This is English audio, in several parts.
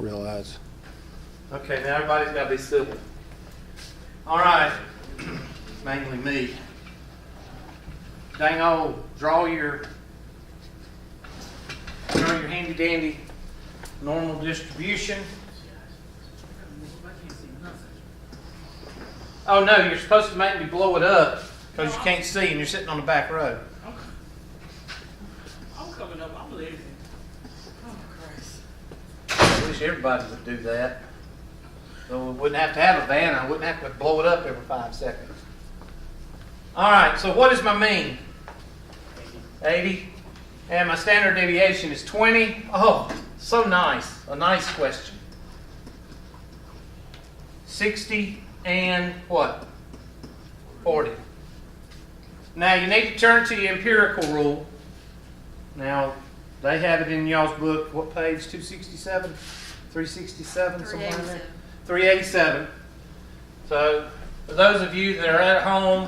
realize. Okay, now everybody's got to be civil. All right, mainly me. Dang old, draw your handy dandy normal distribution. Oh no, you're supposed to make me blow it up because you can't see and you're sitting on the back row. I'm coming up. I'm lazy. Oh, Christ. I wish everybody would do that. So we wouldn't have to have a van. I wouldn't have to blow it up every 5 seconds. All right, so what is my mean? 80. And my standard deviation is 20. Oh, so nice. A nice question. 60 and what? 40. Now you need to turn to the empirical rule. Now, they have it in y'all's book. What page? 267? 367? Somewhere in there? 387. So, for those of you that are at home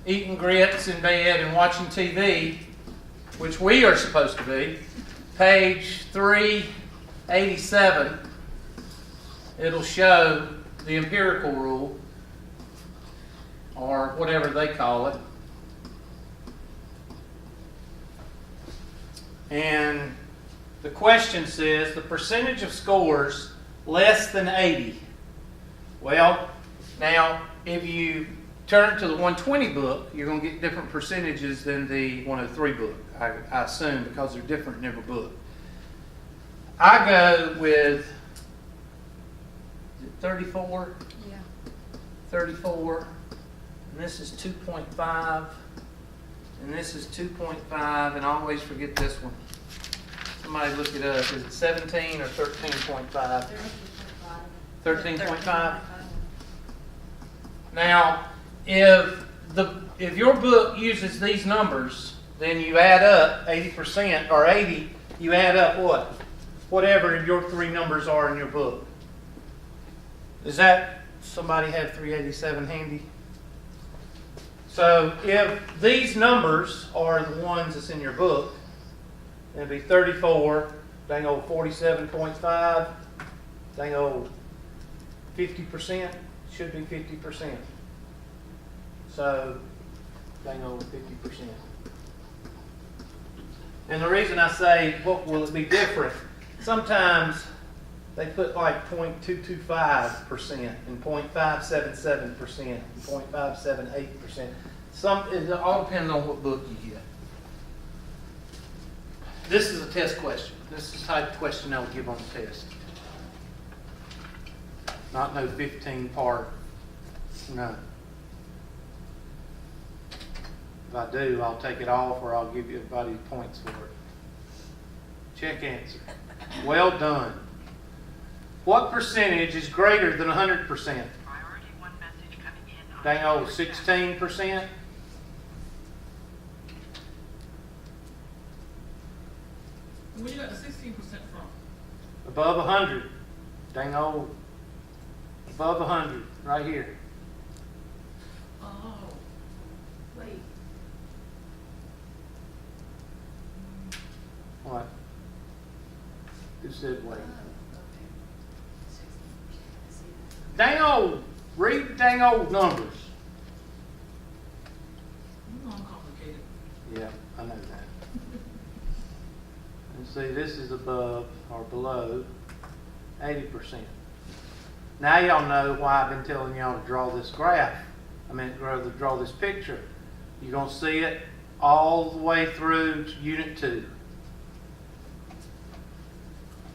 eating grits in bed and watching TV, which we are supposed to be, page 387, it'll show the empirical rule, or whatever they call it. And the question says the percentage of scores less than 80. Well, now if you turn to the 120 book, you're going to get different percentages than the 103 book, I assume, because they're different in every book. I go with, is it 34? Yeah. 34, and this is 2.5, and this is 2.5, and I always forget this one. Somebody look it up. Is it 17 or 13.5? 13.5. Now, if your book uses these numbers, then you add up 80% or 80. You add up what? Whatever your three numbers are in your book. Does that somebody have 387 handy? So if these numbers are the ones that's in your book, it'd be 34, dang old 47.5, dang old 50%, should be 50%. So, dang old 50%. And the reason I say, what will it be different? Sometimes they put like 0.225% and 0.577% and 0.578%. It all depends on what book you get. This is a test question. This is the type of question I would give on the test. Not no 15-part, no. If I do, I'll take it off or I'll give you everybody points for it. Check answer. Well done. What percentage is greater than 100%? Priority 1 message coming in. Dang old 16%? Where you got the 16% from? Above 100. Dang old. Above 100. Right here. Oh. Wait. What? Who said wait? Dang old. Read the dang old numbers. You know I'm complicated. Yeah, I know that. And see, this is above or below 80%. Now y'all know why I've been telling y'all to draw this graph. I mean, draw this picture. You're going to see it all the way through to Unit 2.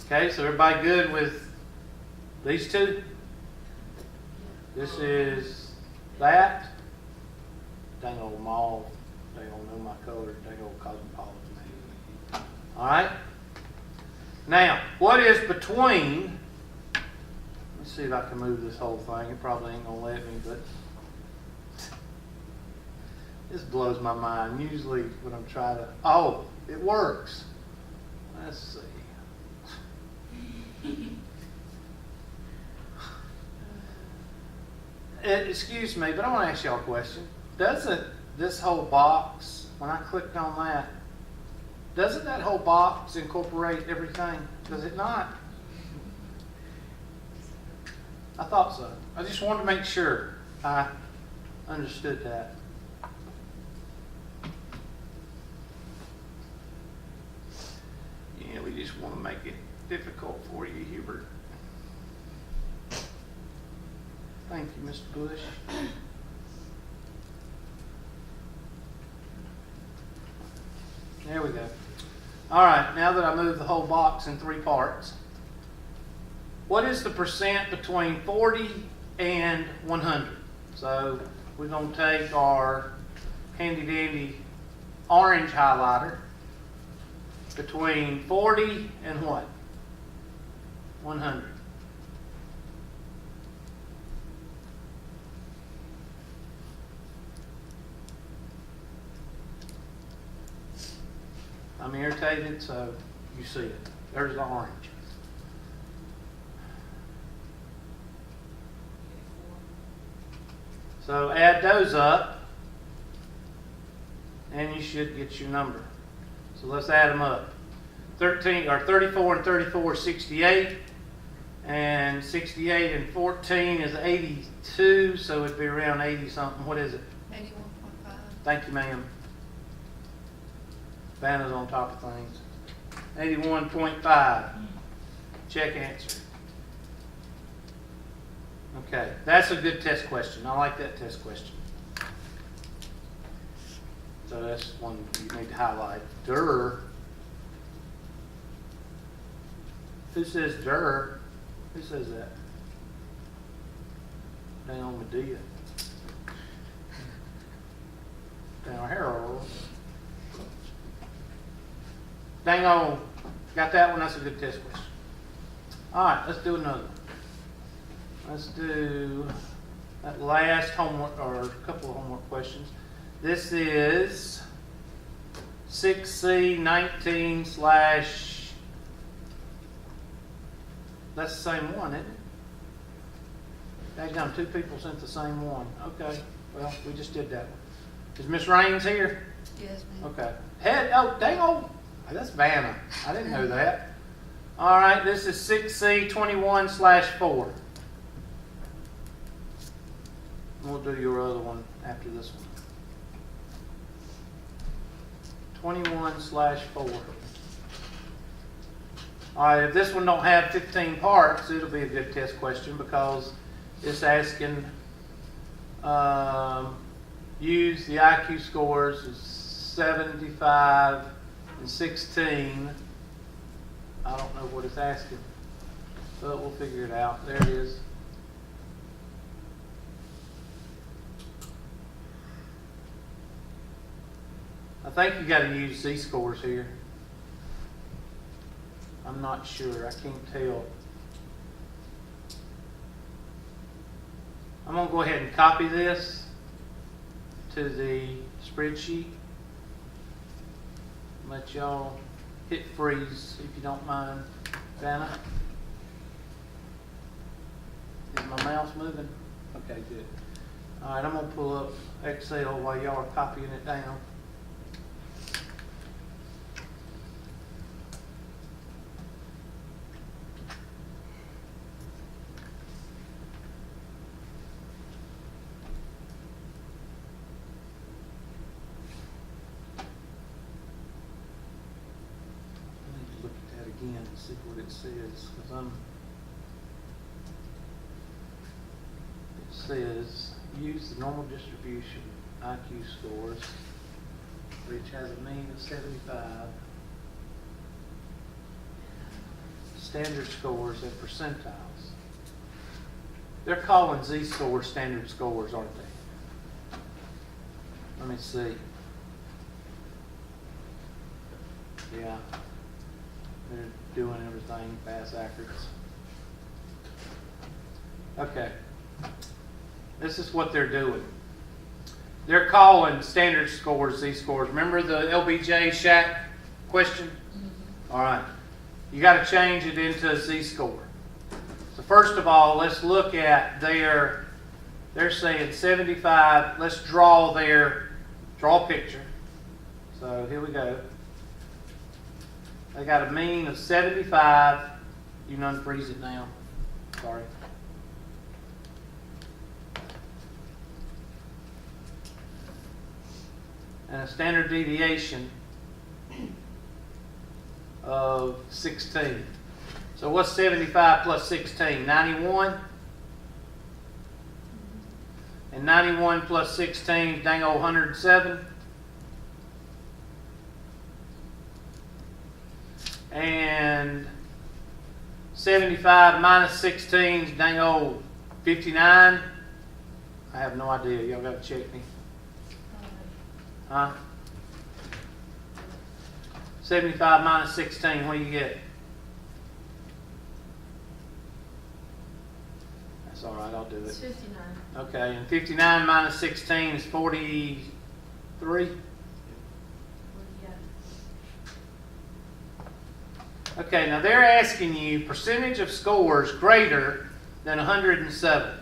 Okay, so everybody good with these two? This is that. Dang old mauve. They don't know my color. Dang old cosmopolitan. Alright? Now, what is between... Let's see if I can move this whole thing. It probably ain't going to let me, but... This blows my mind. Usually when I'm trying to... Oh, it works. Let's see. Excuse me, but I want to ask y'all a question. Doesn't this whole box, when I clicked on that, doesn't that whole box incorporate everything? Does it not? I thought so. I just wanted to make sure I understood that. Yeah, we just want to make it difficult for you, Hubert. Thank you, Mr. Bush. There we go. All right, now that I moved the whole box in 3 parts, what is the percent between 40 and 100? So we're going to take our handy dandy orange highlighter between 40 and what? 100. I'm irritated, so you see it. There's the orange. So add those up, and you should get your number. So let's add them up. 34 and 34 is 68, and 68 and 14 is 82, so it'd be around 80 something. What is it? 81.5. Thank you, ma'am. Vanna's on top of things. 81.5. Check answer. Okay, that's a good test question. I like that test question. So that's one you need to highlight. Durr. Who says durr? Who says that? Dang on Medea. Down Harold. Dang on. Got that one? That's a good test question. All right, let's do another one. Let's do that last homework, or a couple of homework questions. This is 6C19 slash, that's the same one, isn't it? Daggum, 2 people sent the same one. Okay, well, we just did that one. Is Miss Raines here? Yes, ma'am. Okay. Dang on. That's Vanna. I didn't know that. All right, this is 6C21 slash 4. We'll do your other one after this one. 21 slash 4. All right, if this one don't have 15 parts, it'll be a good test question because it's asking use the IQ scores of 75 and 16. I don't know what it's asking, but we'll figure it out. There it is. I think you got to use Z-scores here. I'm not sure. I can't tell. I'm going to go ahead and copy this to the spreadsheet. Let y'all hit freeze if you don't mind. Vanna? Is my mouse moving? Okay, good. All right, I'm going to pull up Excel while y'all are copying it down. Again and see what it says, because it says use the normal distribution IQ scores, which has a mean of 75, standard scores and percentiles. They're calling Z-scores standard scores, aren't they? Let me see. Yeah. They're doing everything fast, accurate. Okay. This is what they're doing. They're calling standard scores Z-scores. Remember the LBJ Shaq question? Mm-hmm. All right. You got to change it into a Z-score. So first of all, let's look at they're saying 75. Let's draw a picture. So here we go. They got a mean of 75. You can unfreeze it now. Sorry. and a standard deviation of 16. So what's 75 plus 16? 91? And 91 plus 16, dang old 107. And 75 minus 16 is dang old 59. I have no idea. Y'all got to check me. Huh? 75 minus 16, what do you get? That's all right, I'll do It's it. 59. Okay, and 59 minus 16 is 43. What do you got? Okay, now they're asking you percentage of scores greater than 107.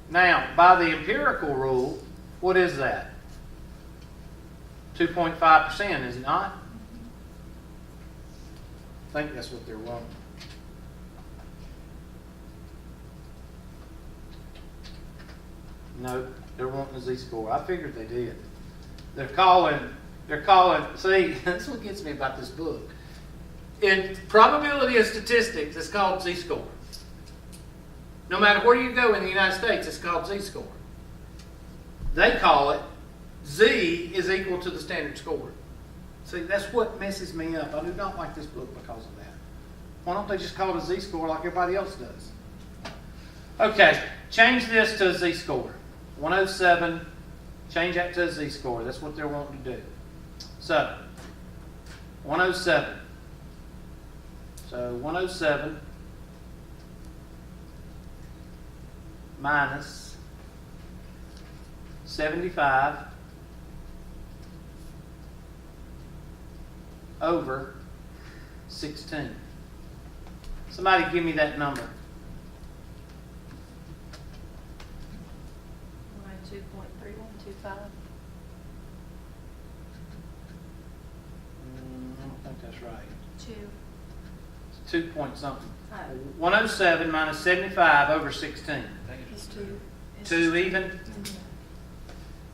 Now, by the empirical rule, what is that? 2.5%, is it not? I think that's what they're wanting. No, they're wanting a Z-score. I figured they did. They're calling, see, that's what gets me about this book. In probability of statistics, it's called Z-score. No matter where you go in the United States, it's called Z-score. They call it Z is equal to the standard score. See, that's what messes me up. I do not like this book because of that. Why don't they just call it a Z-score like everybody else does? Okay, change this to a Z-score. 107, change that to a Z-score. That's what they're wanting to do. So, 107. So, 107 minus 75 over 16. Somebody give me that number. 102.3125. I don't think that's right. 2. It's 2 point something. Oh. 107 minus 75 over 16. It's 2. 2 even? Mhm.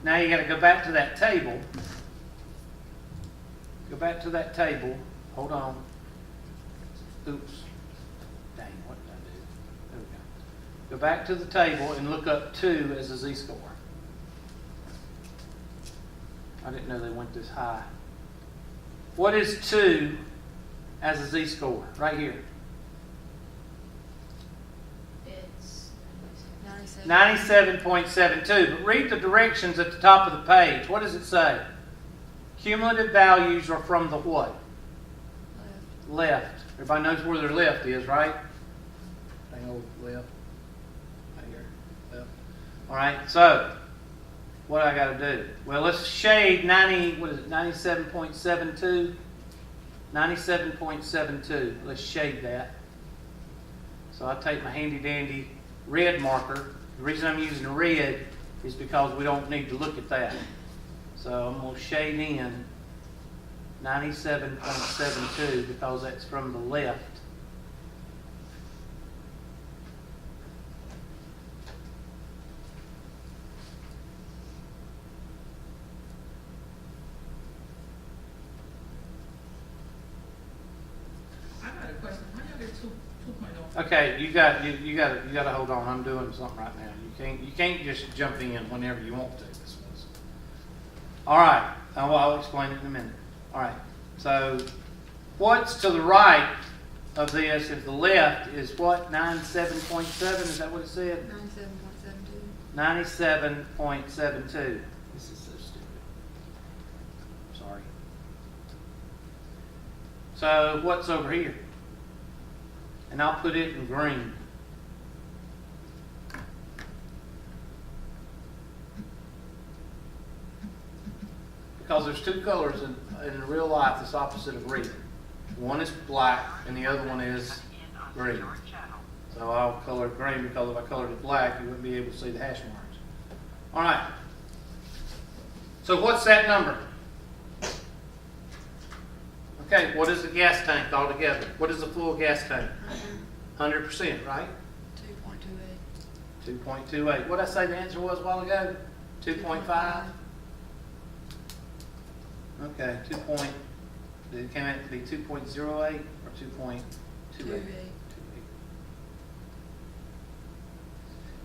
Now you got to go back to that table. Go back to that table. Hold on. Oops. Dang, what did I do? There we go. Go back to the table and look up 2 as a Z-score. I didn't know they went this high. What is 2 as a Z-score? Right here. It's 97. 97.72. But read the directions at the top of the page. What does it say? Cumulative values are from the what? Left. Everybody knows where their left is, right? Dang old left. Right here. Left. All right. So, what do I got to do? Well, let's shade 90. What is it? 97.72. 97.72. Let's shade that. So I take my handy dandy red marker. The reason I'm using red is because we don't need to look at that. So I'm going to shade in 97.72 because that's from the left. I got a question. How y'all get 2.0? Okay, you got to hold on. I'm doing something right now. You can't just jump in whenever you want to. This was. All right. I'll explain it in a minute. All right. So, what's to the right of this if the left is what? 97.7? Is that what it said? 97.72. 97.72. This is so stupid. Sorry. So, what's over here? And I'll put it in green. Because there's two colors in real life that's opposite of red. One is black and the other one is green. So I'll color it green because if I colored it black, you wouldn't be able to see the hash marks. All right. So what's that number? Okay, what is the gas tank altogether? What is a full gas tank? 100%, right? 2.28. What did I say the answer was a while ago? 2.5? Okay, it came out to be 2.08 or 2.28?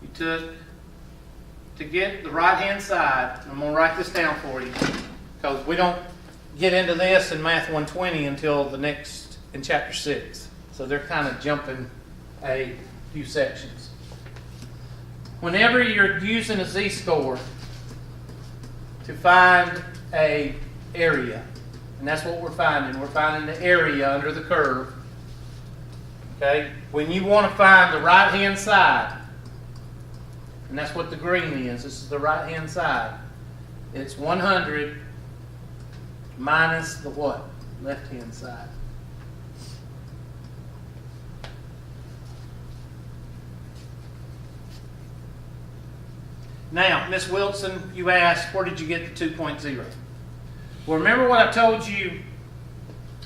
You took, to get the right-hand side, I'm going to write this down for you, because we don't get into this in Math 120 until in chapter 6. So they're kind of jumping a few sections. Whenever you're using a z-score to find a area, and that's what we're finding the area under the curve. Okay, when you want to find the right-hand side, and that's what the green is, this is the right-hand side, it's 100 minus the what? Left-hand side. Now, Miss Wilson, you asked, where did you get the 2.0? Well, remember what I told you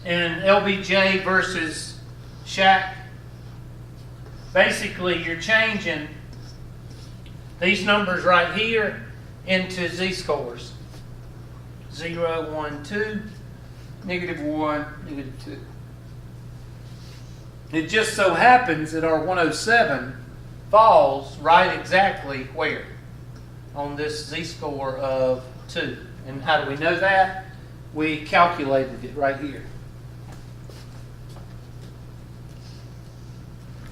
in LBJ versus Shack? Basically, you're changing these numbers right here into z-scores. 0, 1, 2, -1, -2. It just so happens that our 107 falls right exactly where? On this z-score of 2. And how do we know that? We calculated it right here.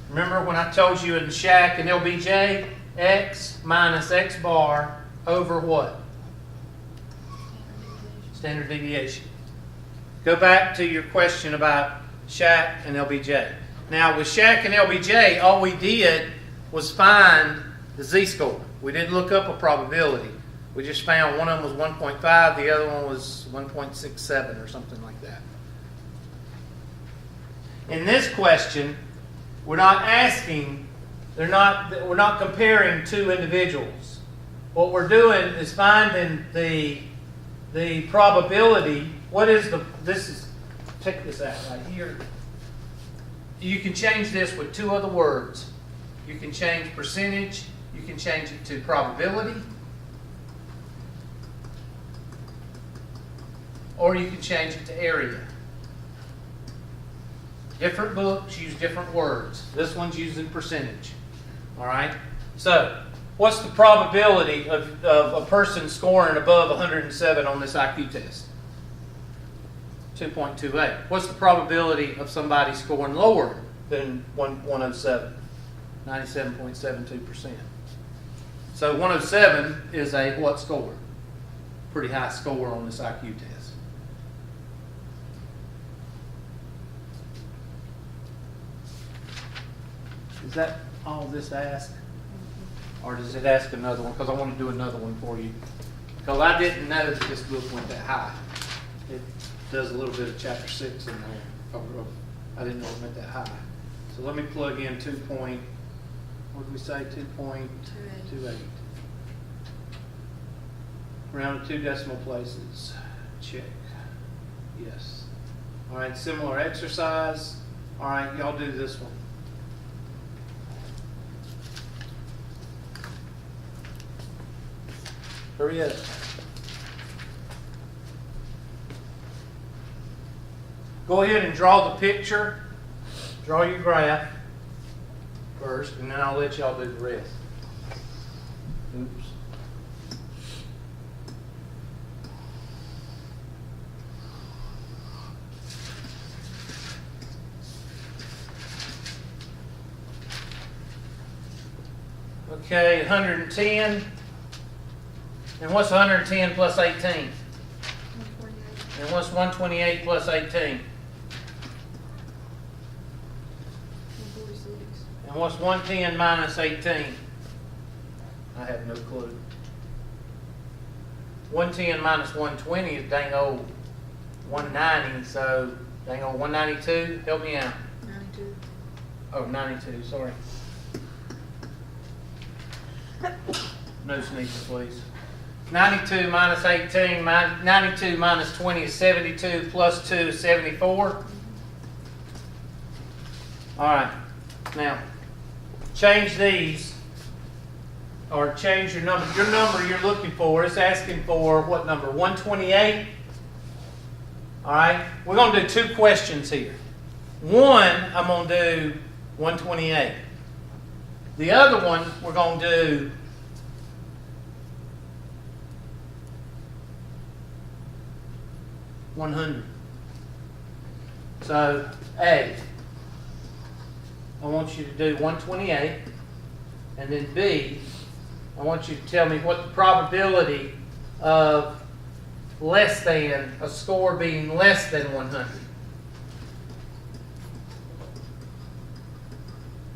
Remember when I told you in Shack and LBJ, x minus x bar over what? Standard deviation. Go back to your question about Shack and LBJ. Now with Shack and LBJ, all we did was find the z-score. We didn't look up a probability. We just found one of them was 1.5, the other one was 1.67 or something like that. In this question, we're not comparing two individuals. What we're doing is finding the probability. Check this out right here. You can change this with two other words. You can change percentage, you can change it to probability, or you can change it to area. Different books use different words. This one's using percentage. All right? So, what's the probability of a person scoring above 107 on this IQ test? 2.28. What's the probability of somebody scoring lower than 107? 97.72%. So 107 is a what score? Pretty high score on this IQ test. Is that all this asks? Or does it ask another one? Because I want to do another one for you. Because I didn't know that this book went that high. It does a little bit of chapter 6 in there. I didn't know it went that high. So let me plug in 2.28. Round to 2 decimal places. Check. Yes. All right, similar exercise. All right, y'all do this one. Hurry up. Go ahead and draw the picture. Draw your graph first, and then I'll let y'all do the rest. Oops. Okay, 110. And what's 110 plus 18? 148. And what's 128 plus 18? 146. And what's 110 minus 18? I have no clue. 110 minus 120 is dang old 190, so dang old 192. Help me out. 92. Oh, 92, sorry. No sneezing, please. 92 minus 18, 92 minus 20 is 72, plus 2 is 74. All right, now change these or change your number. Your number you're looking for, it's asking for what number? 128? All right, we're going to do two questions here. One, I'm going to do 128. The other one, we're going to do $100. So, A, I want you to do 128, and then B, I want you to tell me what the probability of less than, a score being less than 100.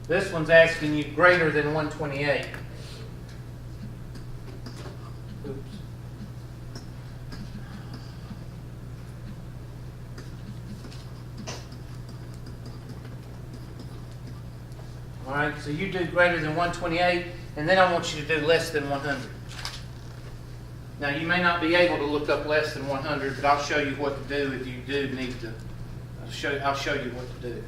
This one's asking you greater than 128. Oops. All right, so you do greater than 128, and then I want you to do less than 100. Now, you may not be able to look up less than 100, but I'll show you what to do if you do need to. I'll show you what to do.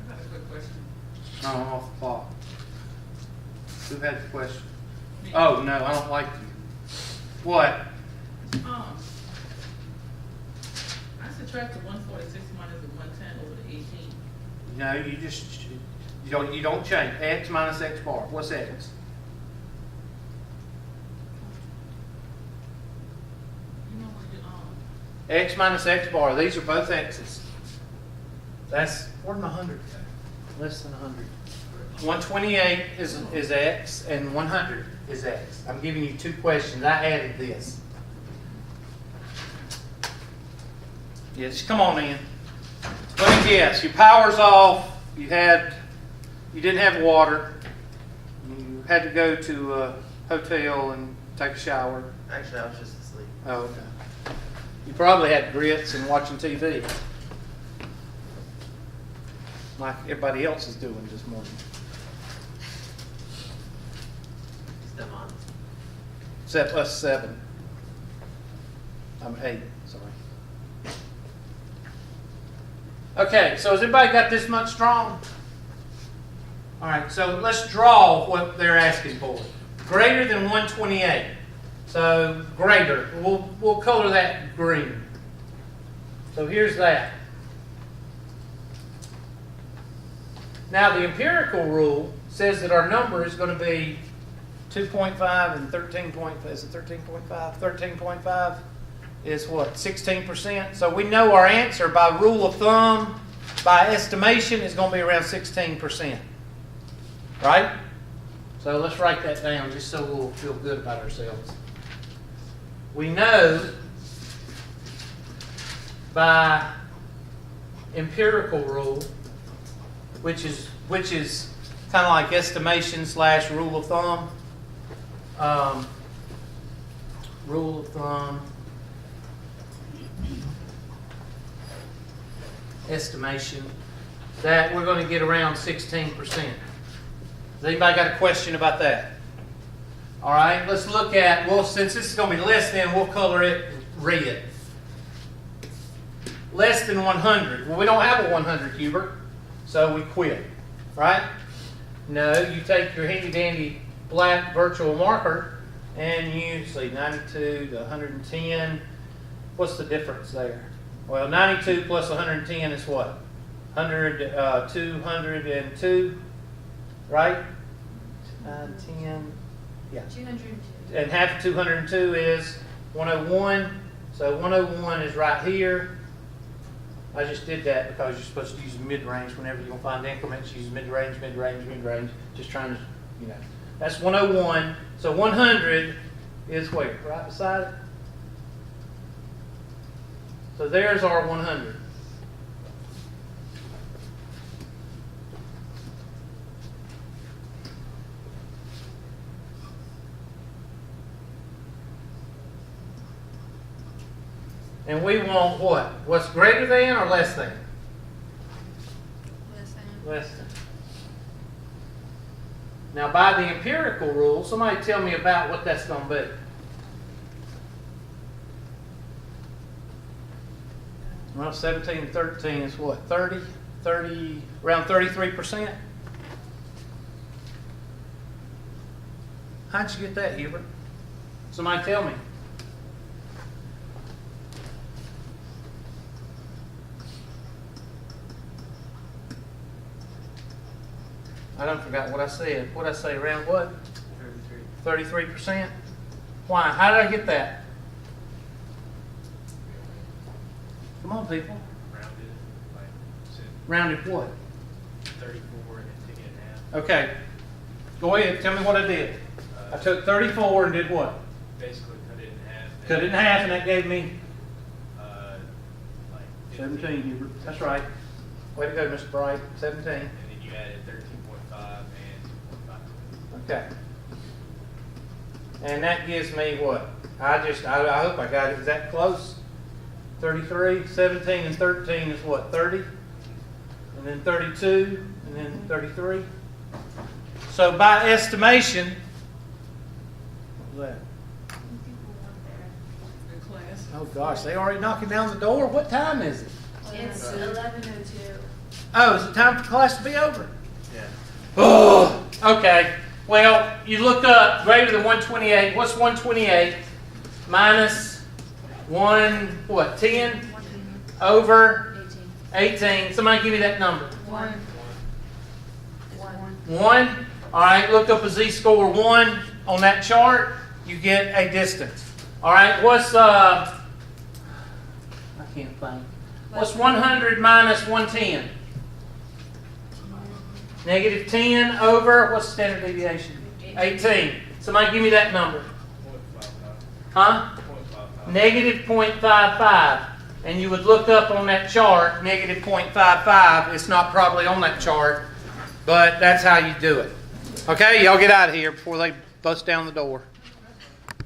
I got a quick question. No, I'm off the clock. Who had the question? Oh, no, I don't like you. What? I subtracted 146 minus the 110 over the 18. No, you don't change. X minus X bar. What's X? You know what you X minus X bar. These are both X's. That's, where'd my 100 go? Less than 100. 128 is X and 100 is X. I'm giving you two questions. I added this. Yes, come on in. Let me guess. Your power's off. You didn't have water. You had to go to a hotel and take a shower. Actually, I was just asleep. Oh, okay. You probably had grits and watching TV, like everybody else is doing this morning. Step on. Except us 7. I'm 8, sorry. Okay, so has everybody got this much strong? All right, so let's draw what they're asking for. Greater than 128. So greater, we'll color that green. So here's that. Now the empirical rule says that our number is going to be 2.5 and 13 point, is it 13.5? 13.5 is what, 16%? So we know our answer by rule of thumb, by estimation, is going to be around 16%. Right? So let's write that down just so we'll feel good about ourselves. We know by empirical rule, which is kind of like estimation / rule of thumb. Rule of thumb, estimation, that we're going to get around 16%. Has anybody got a question about that? All right, let's look at, well, since this is going to be less than, we'll color it red. Less than 100. Well, we don't have a 100 Hubert, so we quit, right? No, you take your handy-dandy black virtual marker and you see 92 to 110. What's the difference there? Well, 92 plus 110 is what? 202, right? 10, yeah. 202. And half of 202 is 101. So 101 is right here. I just did that because you're supposed to use mid-range whenever you're going to find increments. Use mid-range, mid-range, mid-range. Just trying to you know. That's 101. So 100 is where? Right beside it? So there's our 100. And we want what? What's greater than or less than? Less than. Less than. Now, by the empirical rule, somebody tell me about what that's going to be. Well, 17 and 13 is what? 30, around 33%? How'd you get that, Hubert? Somebody tell me. I done forgot what I said. What did I say? Around what? 33. 33%? Why? How did I get that? Come on, people. Rounded, like, said Rounded what? 34 and then take it in half. Okay. Go ahead. Tell me what I did. I took 34 and did what? Basically cut it in half. Cut it in half, and that gave me Like 17, Hubert. That's right. Way to go, Mr. Bright. 17. And then you added 13.5 and 2.5. Okay. And that gives me what? I hope I got it. Is that close? 33, 17 and 13 is what? 30? And then 32, and then 33. So by estimation, what was that? The class. Oh gosh, they already knocking down the door? What time is it? It's 11:02. Oh, is it time for class to be over? Yeah. Oh, okay. Well, you look up greater than 128. What's 128 minus 10 over 18? Somebody give me that number. 1. 1. All right, look up a z-score 1 on that chart. You get a distance. All right, what's I can't think. What's 100 minus 110? Negative 10 over, what's the standard deviation? 18. Somebody give me that number. 0.55. Huh? 0.55. Negative 0.55. And you would look up on that chart, negative 0.55. It's not probably on that chart, but that's how you do it. Okay, y'all get out of here before they bust down the door.